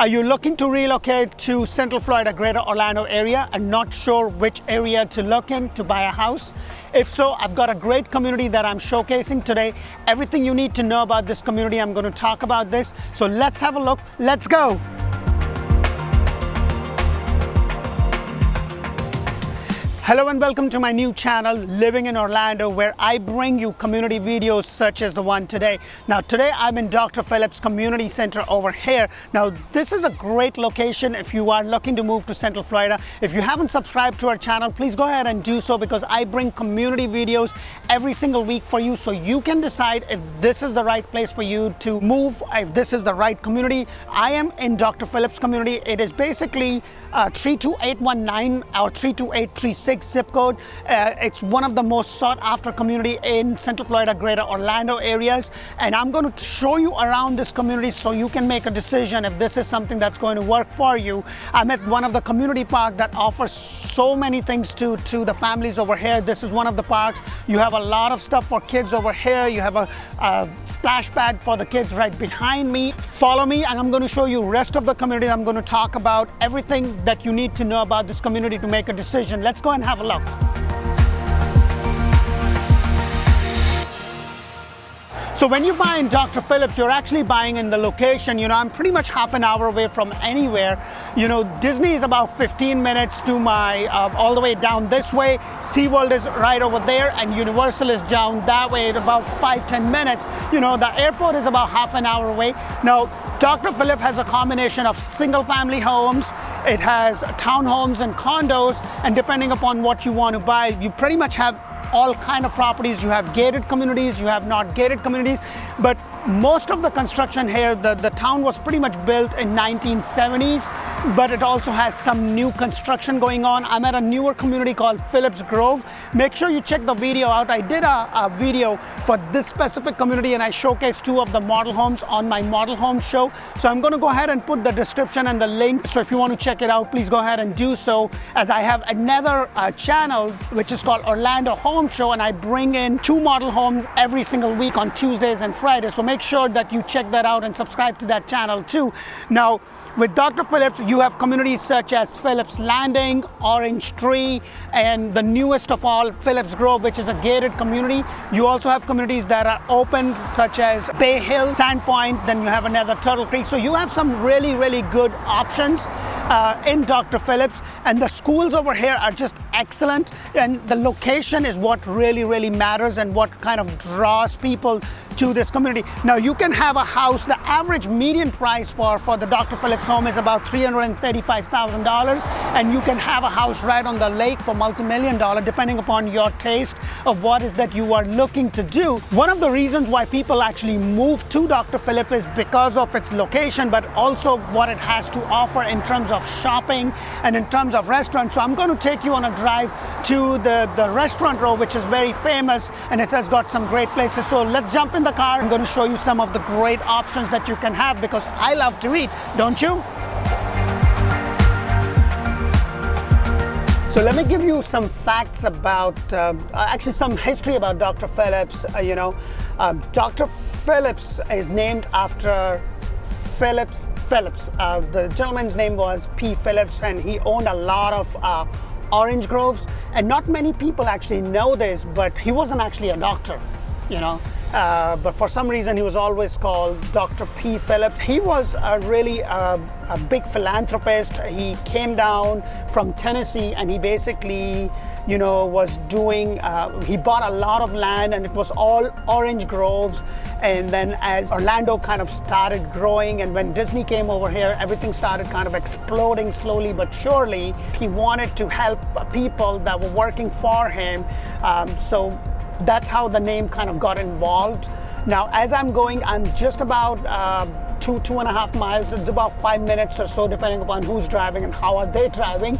Are you looking to relocate to Central Florida, Greater Orlando area and not sure which area to look in to buy a house? If so, I've got a great community that I'm showcasing today. Everything you need to know about this community, I'm going to talk about this. So let's have a look. Let's go. Hello and welcome to my new channel, Living in Orlando, where I bring you community videos such as the one today. Now today I'm in Dr. Phillips Community Center over here. Now this is a great location if you are looking to move to Central Florida. If you haven't subscribed to our channel, please go ahead and do so, because I bring community videos every single week for you, so you can decide if this is the right place for you to move, if this is the right community. I am in Dr. Phillips community. It is basically 32819 or 32836 zip code. It's one of the most sought after community in Central Florida, Greater Orlando areas, and I'm going to show you around this community so you can make a decision if this is something that's going to work for you. I'm at one of the community parks that offers so many things to the families over here. This is one of the parks. You have a lot of stuff for kids over here. You have a splash pad for the kids right behind me. Follow me and I'm going to show you rest of the community. I'm going to talk about everything that you need to know about this community to make a decision. Let's go and have a look. So when you buy in Dr. Phillips, you're actually buying in the location. You know, I'm pretty much half an hour away from anywhere. You know, Disney is about 15 minutes to my, all the way down this way. SeaWorld is right over there, and Universal is down that way at about 5-10 minutes. You know, the airport is about half an hour away. Now, Dr. Phillips has a combination of single family homes. It has townhomes and condos, and depending upon what you want to buy, you pretty much have all kind of properties. You have gated communities, you have not gated communities, but most of the construction here, the town was pretty much built in 1970s, but it also has some new construction going on. I'm at a newer community called Phillips Grove. Make sure you check the video out. I did a video for this specific community and I showcased two of the model homes on my model home show. So I'm going to go ahead and put the description and the link. So if you want to check it out, please go ahead and do so, as I have another channel which is called Orlando Home Show, and I bring in two model homes every single week on Tuesdays and Fridays. So make sure that you check that out and subscribe to that channel too. Now, with Dr. Phillips, you have communities such as Phillips Landing, Orange Tree, and the newest of all, Phillips Grove, which is a gated community. You also have communities that are open, such as Bay Hill, Sandpoint, then you have another Turtle Creek. So you have some really, really good options in Dr. Phillips, and the schools over here are just excellent, and the location is what really, really matters and what kind of draws people to this community. Now you can have a house, the average median price for the Dr. Phillips home is about $335,000, and you can have a house right on the lake for multi-million dollar, depending upon your taste of what is that you are looking to do. One of the reasons why people actually move to Dr. Phillips is because of its location, but also what it has to offer in terms of shopping and in terms of restaurants. So I'm going to take you on a drive to the restaurant row, which is very famous, and it has got some great places. So let's jump in the car. I'm going to show you some of the great options that you can have, because I love to eat, don't you? So let me give you some facts about, actually some history about Dr. Phillips. Dr. Phillips is named after Phillips. The gentleman's name was P. Phillips, and he owned a lot of orange groves. And not many people actually know this, but he wasn't actually a doctor, you know. But for some reason he was always called Dr. P. Phillips. He was really a big philanthropist. He came down from Tennessee, and he basically, you know, was doing, he bought a lot of land, and it was all orange groves. And then as Orlando kind of started growing, and when Disney came over here, everything started kind of exploding slowly but surely. He wanted to help people that were working for him. So that's how the name kind of got involved. Now, as I'm going, I'm just about 2.5 miles. It's about 5 minutes or so, depending upon who's driving and how are they driving,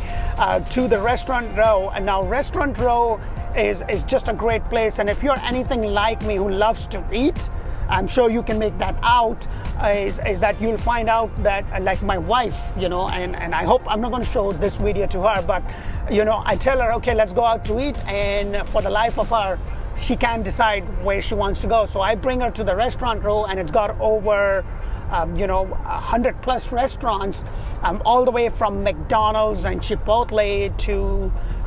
to the restaurant row. And now restaurant row is just a great place. And if you're anything like me who loves to eat, I'm sure you can make that out, is that you'll find out that, like my wife, you know, and I hope I'm not going to show this video to her, but, you know, I tell her, okay, let's go out to eat, and for the life of her, she can't decide where she wants to go. So I bring her to the restaurant row, and it's got over 100 plus restaurants, all the way from McDonald's and Chipotle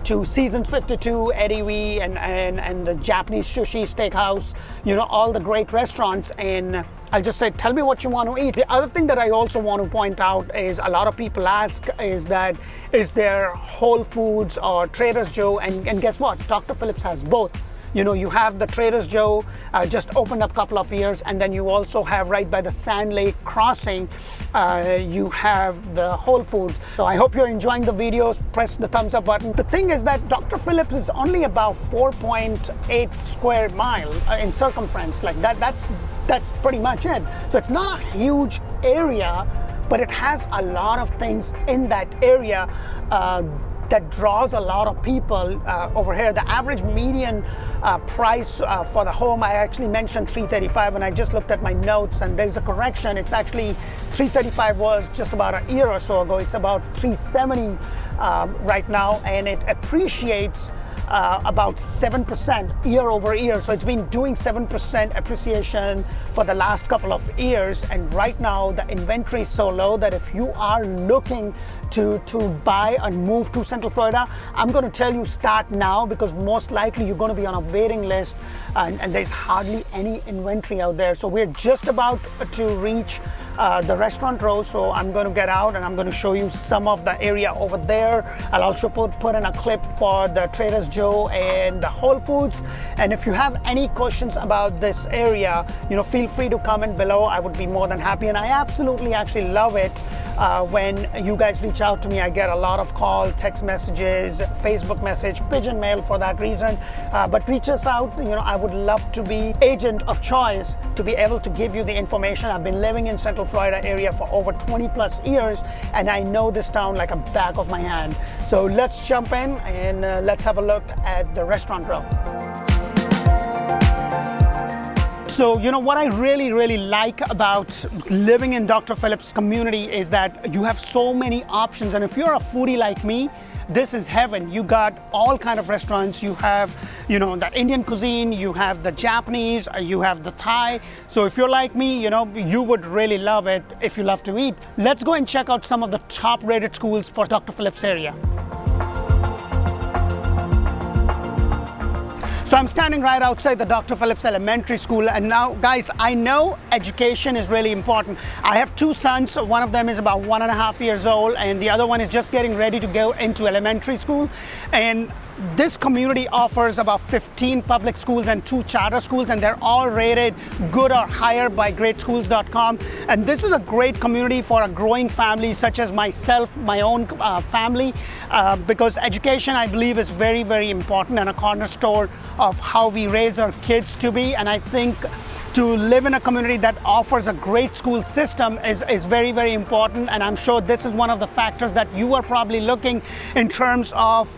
to Seasons 52, Eddie V, and the Japanese Sushi Steakhouse, all the great restaurants. And I'll just say, tell me what you want to eat. The other thing that I also want to point out is a lot of people ask is there Whole Foods or Trader Joe? And guess what? Dr. Phillips has both. You have the Trader Joe, just opened up a couple of years, and then you also have right by the Sand Lake crossing, you have the Whole Foods. So I hope you're enjoying the videos. Press the thumbs up button. The thing is that Dr. Phillips is only about 4.8 square miles in circumference. Like that's pretty much it. So it's not a huge area, but it has a lot of things in that area that draws a lot of people over here. The average median price for the home, I actually mentioned $335, and I just looked at my notes, and there's a correction. It's actually $335 was just about a year or so ago. It's about $370 right now, and it appreciates about 7% year over year. So it's been doing 7% appreciation for the last couple of years. And right now the inventory is so low that if you are looking to buy and move to Central Florida, I'm going to tell you start now, because most likely you're going to be on a waiting list, and there's hardly any inventory out there. So we're just about to reach the restaurant row, so I'm going to get out and I'm going to show you some of the area over there. I'll also put in a clip for the Trader Joe and the Whole Foods. And if you have any questions about this area, feel free to comment below. I would be more than happy, and I absolutely actually love it when you guys reach out to me. I get a lot of calls, text messages, Facebook message, pigeon mail for that reason. But reach us out. I would love to be agent of choice to be able to give you the information. I've been living in Central Florida area for over 20 plus years, and I know this town like a back of my hand. So let's jump in and let's have a look at the restaurant row. So, what I really like about living in Dr. Phillips community is that you have so many options. And if you're a foodie like me, this is heaven. You got all kind of restaurants. You have, that Indian cuisine, you have the Japanese, you have the Thai. So if you're like me, you would really love it if you love to eat. Let's go and check out some of the top rated schools for Dr. Phillips area. So I'm standing right outside the Dr. Phillips Elementary School, and now guys, I know education is really important. I have two sons. One of them is about 1.5 years old, and the other one is just getting ready to go into elementary school. And this community offers about 15 public schools and 2 charter schools, and they're all rated good or higher by greatschools.com. And this is a great community for a growing family such as myself, my own family, because education, I believe, is very important and a cornerstone of how we raise our kids to be. And I think to live in a community that offers a great school system is very important. And I'm sure this is one of the factors that you are probably looking in terms of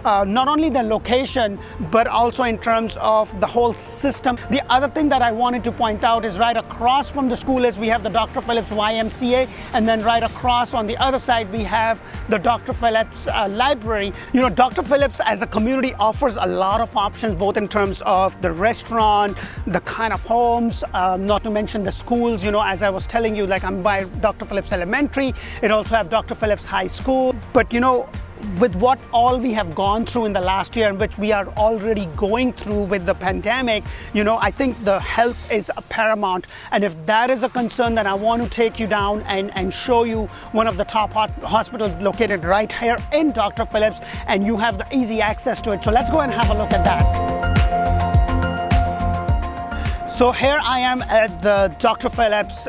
not only the location, but also in terms of the whole system. The other thing that I wanted to point out is right across from the school is we have the Dr. Phillips YMCA, and then right across on the other side we have the Dr. Phillips library. Dr. Phillips as a community offers a lot of options, both in terms of the restaurant, the kind of homes, not to mention the schools. As I was telling you, like I'm by Dr. Phillips Elementary. It also have Dr. Phillips High School. But with what all we have gone through in the last year, and which we are already going through with the pandemic, I think the health is paramount. And if that is a concern, then I want to take you down and show you one of the top hospitals located right here in Dr. Phillips, and you have the easy access to it. So let's go and have a look at that. So here I am at the Dr. Phillips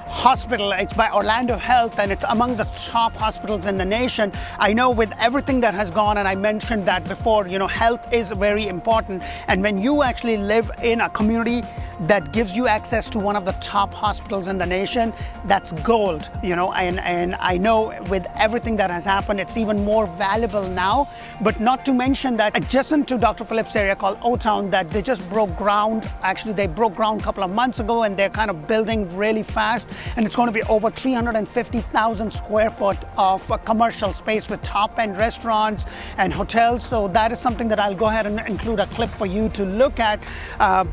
hospital. It's by Orlando Health, and it's among the top hospitals in the nation. I know with everything that has gone, and I mentioned that before, health is very important. And when you actually live in a community that gives you access to one of the top hospitals in the nation, that's gold, and I know with everything that has happened, it's even more valuable now. But not to mention that adjacent to Dr. Phillips area called O-Town, that they just broke ground. Actually, they broke ground a couple of months ago, and they're kind of building really fast. And it's going to be over 350,000 square foot of commercial space with top-end restaurants and hotels. So that is something that I'll go ahead and include a clip for you to look at.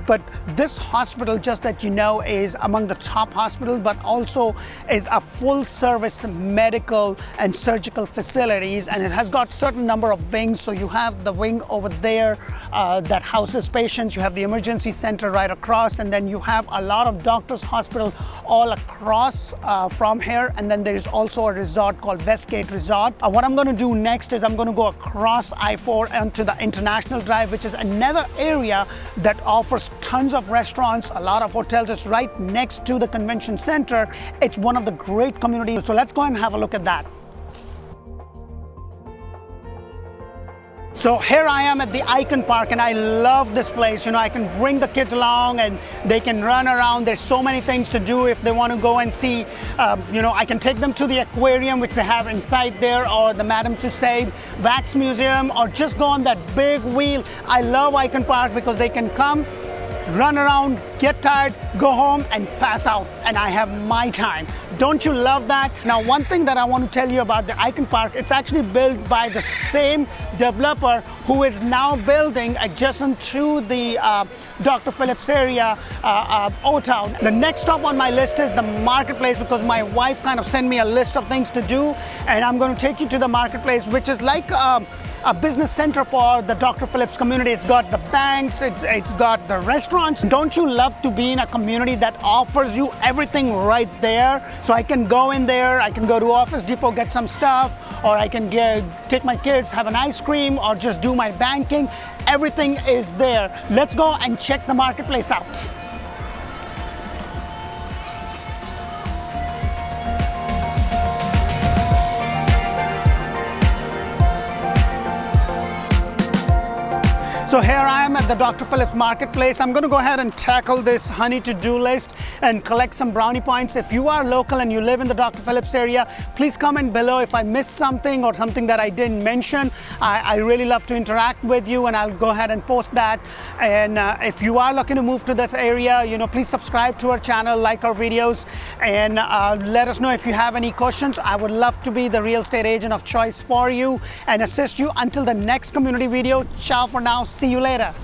But this hospital, just that you know, is among the top hospitals, but also is a full service medical and surgical facilities, and it has got certain number of wings. So you have the wing over there that houses patients, you have the emergency center right across, and then you have a lot of doctors' hospital all across from here, and then there is also a resort called Westgate Resort. What I'm going to do next is I'm going to go across I-4 onto the International Drive, which is another area that offers tons of restaurants, a lot of hotels. It's right next to the convention center. It's one of the great communities. So let's go and have a look at that. So here I am at the Icon Park, and I love this place. You know, I can bring the kids along and they can run around. There's so many things to do if they want to go and see. You know, I can take them to the aquarium, which they have inside there, or the Madame Tussauds Wax Museum, or just go on that big wheel. I love Icon Park because they can come, run around, get tired, go home and pass out, and I have my time. Don't you love that? Now, one thing that I want to tell you about the Icon Park, it's actually built by the same developer who is now building adjacent to the Dr. Phillips area, O-Town. The next stop on my list is the Marketplace, because my wife kind of sent me a list of things to do, and I'm going to take you to the Marketplace, which is like a business center for the Dr. Phillips community. It's got the banks, it's got the restaurants. Don't you love to be in a community that offers you everything right there? So I can go in there, I can go to Office Depot, get some stuff, or I can take my kids, have an ice cream, or just do my banking. Everything is there. Let's go and check the Marketplace out. So here I am at the Dr. Phillips Marketplace. I'm going to go ahead and tackle this honey to-do list and collect some brownie points. If you are local and you live in the Dr. Phillips area, please comment below if I missed something or something that I didn't mention. I really love to interact with you, and I'll go ahead and post that. And if you are looking to move to this area, you know, please subscribe to our channel, like our videos, and let us know if you have any questions. I would love to be the real estate agent of choice for you and assist you. Until the next community video, ciao for now. See you later.